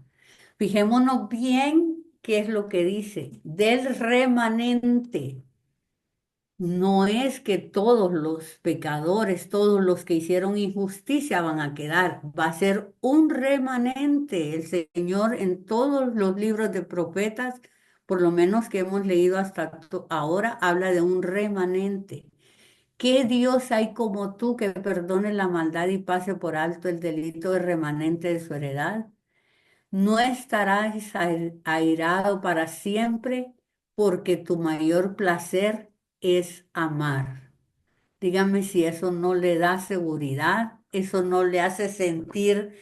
Fijémonos bien qué es lo que dice, del remanente. No es que todos los pecadores, todos los que hicieron injusticia van a quedar. Va a ser un remanente. El Señor en todos los libros de profetas, por lo menos que hemos leído hasta ahora, habla de un remanente. ¿Qué Dios hay como tú que perdone la maldad y pase por alto el delito de remanente de su heredad? No estarás airado para siempre porque tu mayor placer es amar. Dígame si eso no le da seguridad, eso no le hace sentir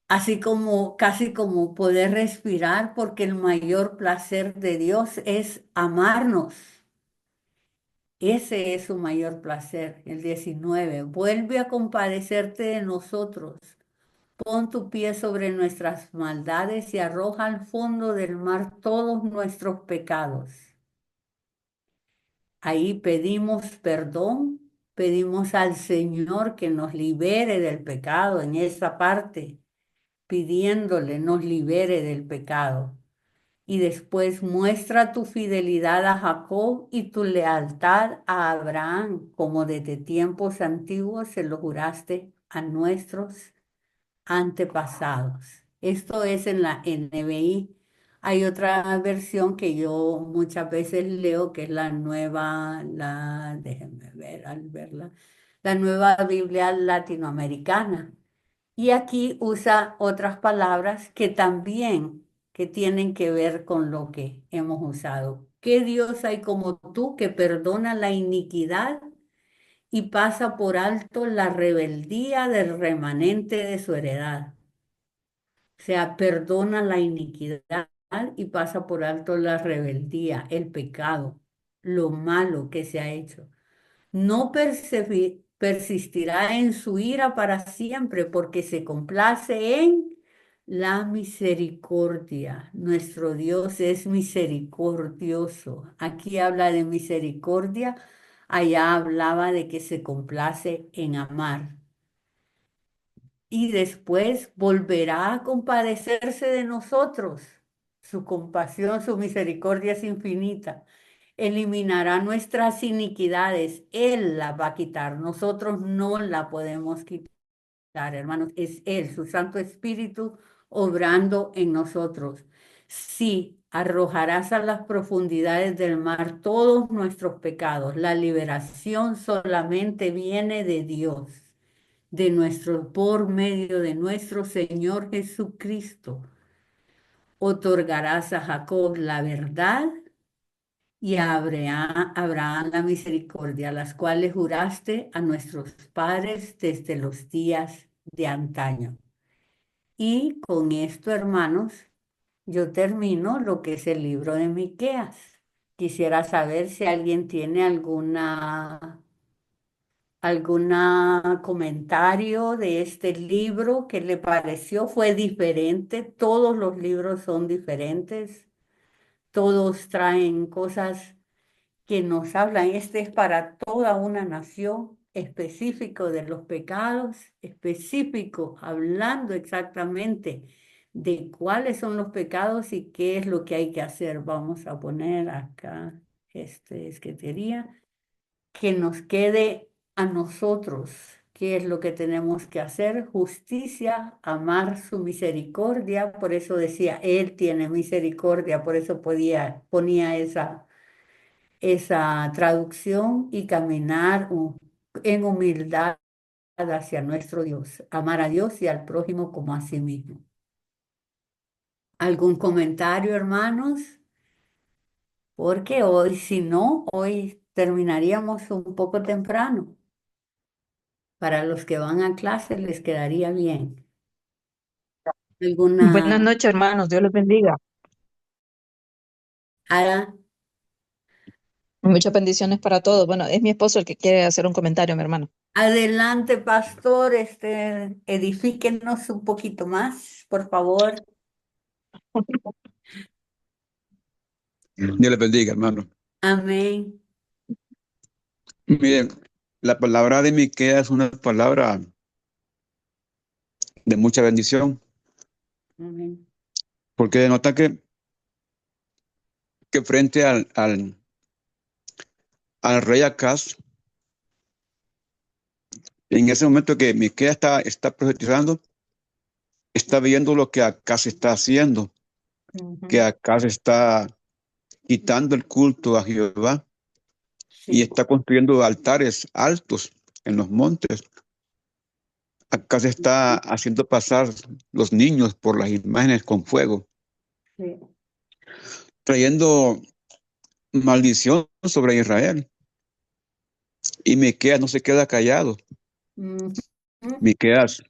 así como casi como poder respirar, porque el mayor placer de Dios es amarnos. Ese es su mayor placer. El 19. Vuelve a compadecerte de nosotros. Pon tu pie sobre nuestras maldades y arroja al fondo del mar todos nuestros pecados. Ahí pedimos perdón, pedimos al Señor que nos libere del pecado en esa parte, pidiéndole nos libere del pecado. Y después muestra tu fidelidad a Jacob y tu lealtad a Abraham, como desde tiempos antiguos se lo juraste a nuestros antepasados. Esto es en la NBI. Hay otra versión que yo muchas veces leo, que es la nueva, déjenme ver al verla, la nueva Biblia latinoamericana. Y aquí usa otras palabras que también que tienen que ver con lo que hemos usado. ¿Qué Dios hay como tú que perdona la iniquidad y pasa por alto la rebeldía del remanente de su heredad? O sea, perdona la iniquidad y pasa por alto la rebeldía, el pecado, lo malo que se ha hecho. No persistirá en su ira para siempre, porque se complace en la misericordia. Nuestro Dios es misericordioso. Aquí habla de misericordia, allá hablaba de que se complace en amar. Y después volverá a compadecerse de nosotros. Su compasión, su misericordia es infinita. Eliminará nuestras iniquidades. Él las va a quitar. Nosotros no la podemos quitar, hermanos. Es Él, su Santo Espíritu, obrando en nosotros. Sí, arrojarás a las profundidades del mar todos nuestros pecados. La liberación solamente viene de Dios, de nuestro, por medio de nuestro Señor Jesucristo. Otorgarás a Jacob la verdad y a Abraham la misericordia, las cuales juraste a nuestros padres desde los días de antaño. Y con esto, hermanos, yo termino lo que es el libro de Miqueas. Quisiera saber si alguien tiene algún comentario de este libro que le pareció. Fue diferente, todos los libros son diferentes, todos traen cosas que nos hablan. Este es para toda una nación, específico de los pecados, específico, hablando exactamente de cuáles son los pecados y qué es lo que hay que hacer. Vamos a poner acá, es que quería que nos quede a nosotros qué es lo que tenemos que hacer: justicia, amar su misericordia. Por eso decía, Él tiene misericordia, por eso ponía esa traducción, y caminar en humildad hacia nuestro Dios, amar a Dios y al prójimo como a sí mismo. ¿Algún comentario, hermanos? Porque hoy, si no, hoy terminaríamos un poco temprano. Para los que van a clase les quedaría bien. Buenas ¿Alguna? noches, hermanos. Dios les bendiga. Ada, Muchas bendiciones para todos. Bueno, es mi esposo el que quiere hacer un comentario, mi hermano. adelante, pastor, edifíquenos un poquito más, por favor. Dios les bendiga, hermano. Amén. Miren, la palabra de Miqueas es una palabra de mucha bendición, Amén. porque denota que frente al rey Acaz. En ese momento que Miqueas está profetizando, está viendo lo que Acaz está haciendo, que Ujú. Acaz está quitando el culto a Jehová y Sí, está construyendo altares altos en los montes. Acaz está haciendo pasar los niños por las imágenes con fuego, sí. trayendo maldición sobre Israel. Y Miqueas no se queda callado. Ujú. Miqueas,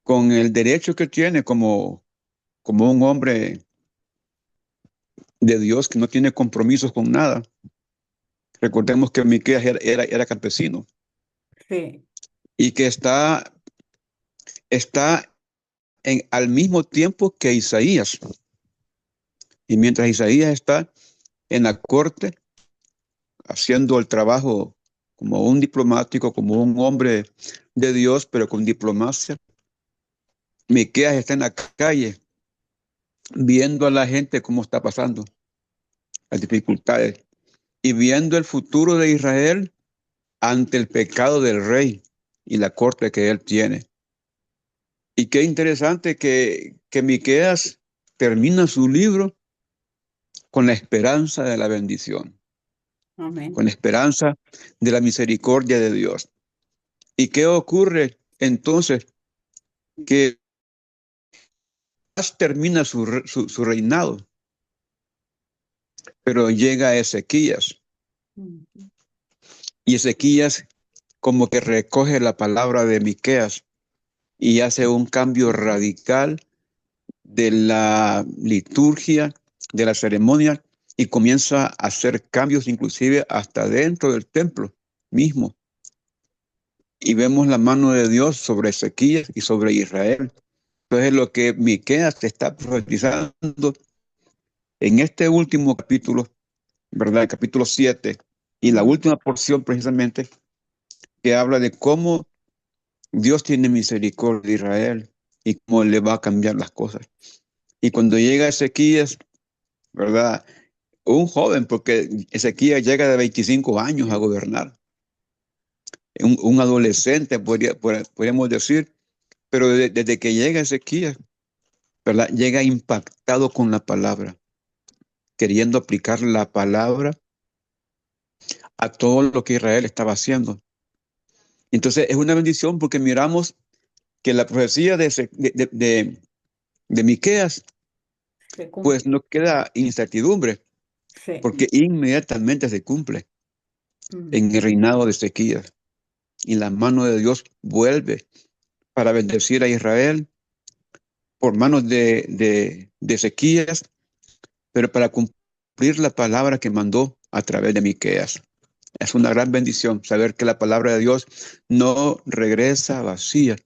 con el derecho que tiene como un hombre de Dios que no tiene compromisos con nada. Recordemos que Miqueas era campesino Sí. y que está al mismo tiempo que Isaías. Y mientras Isaías está en la corte haciendo el trabajo como un diplomático, como un hombre de Dios, pero con diplomacia, Miqueas está en la calle viendo a la gente cómo está pasando, las dificultades, y viendo el futuro de Israel ante el pecado del rey y la corte que él tiene. Y qué interesante que Miqueas termina su libro con la esperanza de la bendición, con Amén. la esperanza de la misericordia de Dios. ¿Y qué ocurre entonces? Que termina su reinado, pero llega Ezequías, Ujú. y Ezequías como que recoge la palabra de Miqueas y hace un cambio radical de la liturgia, de la ceremonia, y comienza a hacer cambios inclusive hasta dentro del templo mismo. Y vemos la mano de Dios sobre Ezequías y sobre Israel. Entonces lo que Miqueas está profetizando en este último capítulo, ¿verdad? El capítulo 7 y la Ujú. última porción precisamente, que habla de cómo Dios tiene misericordia de Israel y cómo le va a cambiar las cosas. Y cuando llega Ezequías, ¿verdad? Un joven, porque Ezequías llega de 25 años a gobernar, un adolescente, podríamos decir, pero desde que llega Ezequías, ¿verdad? Llega impactado con la palabra, queriendo aplicar la palabra a todo lo que Israel estaba haciendo. Entonces es una bendición porque miramos que la profecía de Miqueas, Se pues cumple. no queda incertidumbre, Sí. porque inmediatamente se cumple en Ujú. el reinado de Ezequías. Y la mano de Dios vuelve para bendecir a Israel por manos de Ezequías, pero para cumplir la palabra que mandó a través de Miqueas. Es una gran bendición saber que la palabra de Dios no regresa vacía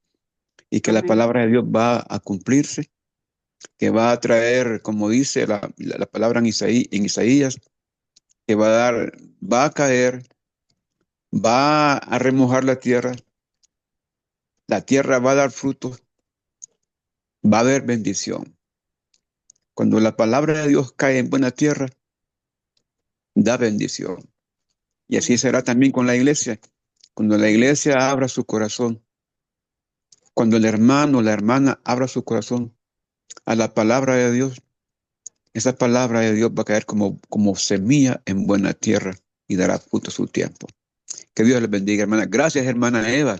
y que la Amén. palabra de Dios va a cumplirse, que va a traer, como dice la palabra en Isaías, que va a caer, va a remojar la tierra va a dar frutos, va a haber bendición. Cuando la palabra de Dios cae en buena tierra, da bendición. Y así Amén. será también con la iglesia. Cuando la iglesia abra su corazón, cuando el hermano o la hermana abra su corazón a la palabra de Dios, esa palabra de Dios va a caer como semilla en buena tierra y dará fruto a su tiempo. Que Dios les bendiga, hermana. Gracias, hermana Eva.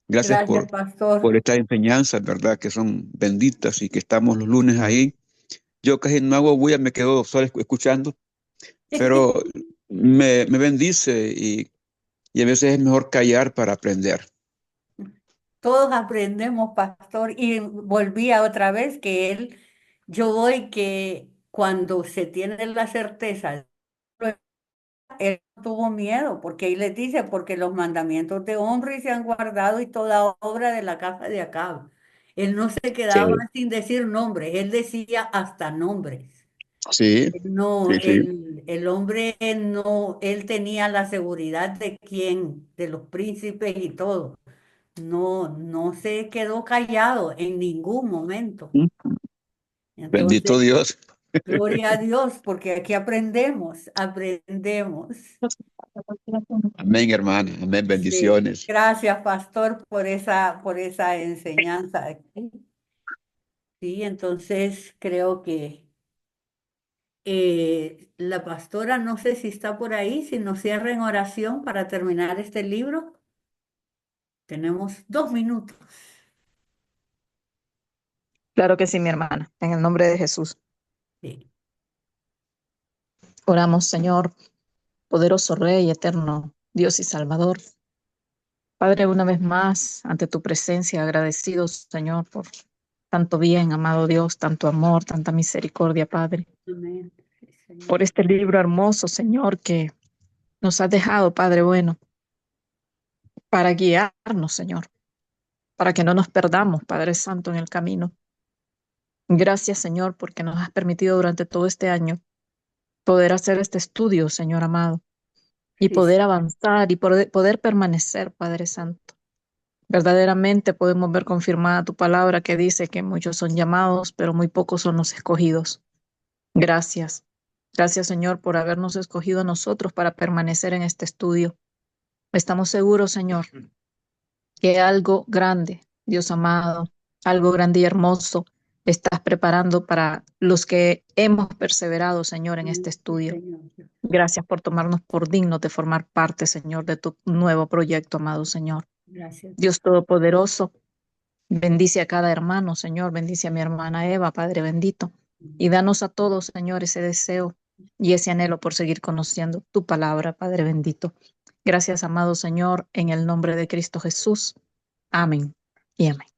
Gracias Gracias, por pastor. estas enseñanzas, ¿verdad? Que son benditas y que estamos los lunes ahí. Yo casi no hago bulla, me quedo solo escuchando, pero me bendice y a veces es mejor callar para aprender. Todos aprendemos, pastor. Y volvía otra vez que yo voy que cuando se tiene la certeza, él no tuvo miedo, porque ahí les dice, porque los mandamientos de honra y se han guardado y toda obra de la casa de Acab. Él no se quedaba Sí, sin decir nombres, él decía hasta nombres. sí, No, sí, sí. el hombre no, él tenía la seguridad de quién, de los príncipes y todo. No, no se quedó callado en ningún momento. Mm, Bendito Entonces, Dios. Gloria a Dios, porque aquí aprendemos, aprendemos. Amén, hermana. Amén. Sí, Bendiciones. gracias, pastor, por esa enseñanza. Sí, entonces creo que la pastora, no sé si está por ahí, si nos cierra en oración para terminar este libro. Tenemos 2 minutos. Claro que sí, mi hermana, en el nombre de Jesús. Sí. Oramos, Señor, poderoso Rey, eterno, Dios y Salvador. Padre, una vez más, ante tu presencia, agradecidos, Señor, por tanto bien, amado Dios, tanto amor, tanta misericordia, Padre. Amén. Sí, Por Señor. este libro hermoso, Señor, que nos has dejado, Padre bueno, para guiarnos, Señor, para que no nos perdamos, Padre Santo, en el camino. Gracias, Señor, porque nos has permitido durante todo este año poder hacer este estudio, Señor amado, y Sí, sí. poder avanzar y poder permanecer, Padre Santo. Verdaderamente podemos ver confirmada tu palabra que dice que muchos son llamados, pero muy pocos son los escogidos. Gracias. Gracias, Señor, por habernos escogido a nosotros para permanecer en este estudio. Estamos seguros, Señor, que algo grande, Dios amado, algo grande y hermoso estás preparando para los que hemos perseverado, Señor, en este Amén. Sí, estudio. Señor. Gracias por tomarnos por dignos de formar parte, Señor, de tu nuevo proyecto, amado Señor. Gracias. Dios Todopoderoso, bendice a cada hermano, Señor, bendice a mi hermana Eva, Padre bendito, y danos a todos, Señor, ese deseo y ese anhelo por seguir conociendo tu palabra, Padre bendito. Gracias, amado Señor, en el nombre de Cristo Jesús. Amén y amén.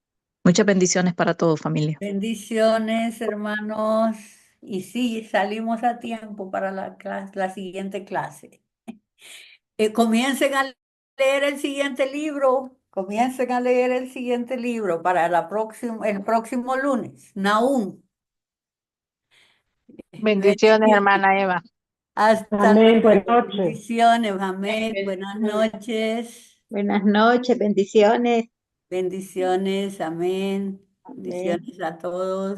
Muchas bendiciones para todos, familia. Bendiciones, hermanos. Y sí, salimos a tiempo para la siguiente clase. Comiencen a leer el siguiente libro. Comiencen a leer el siguiente libro para el próximo lunes. Nahum. Bendiciones, Bendiciones. hermana Eva. Hasta Amén, buenas luego. noches. Bendiciones, amén. Buenas noches. Buenas noches, bendiciones. Bendiciones, amén. Amén. Bendiciones a todos.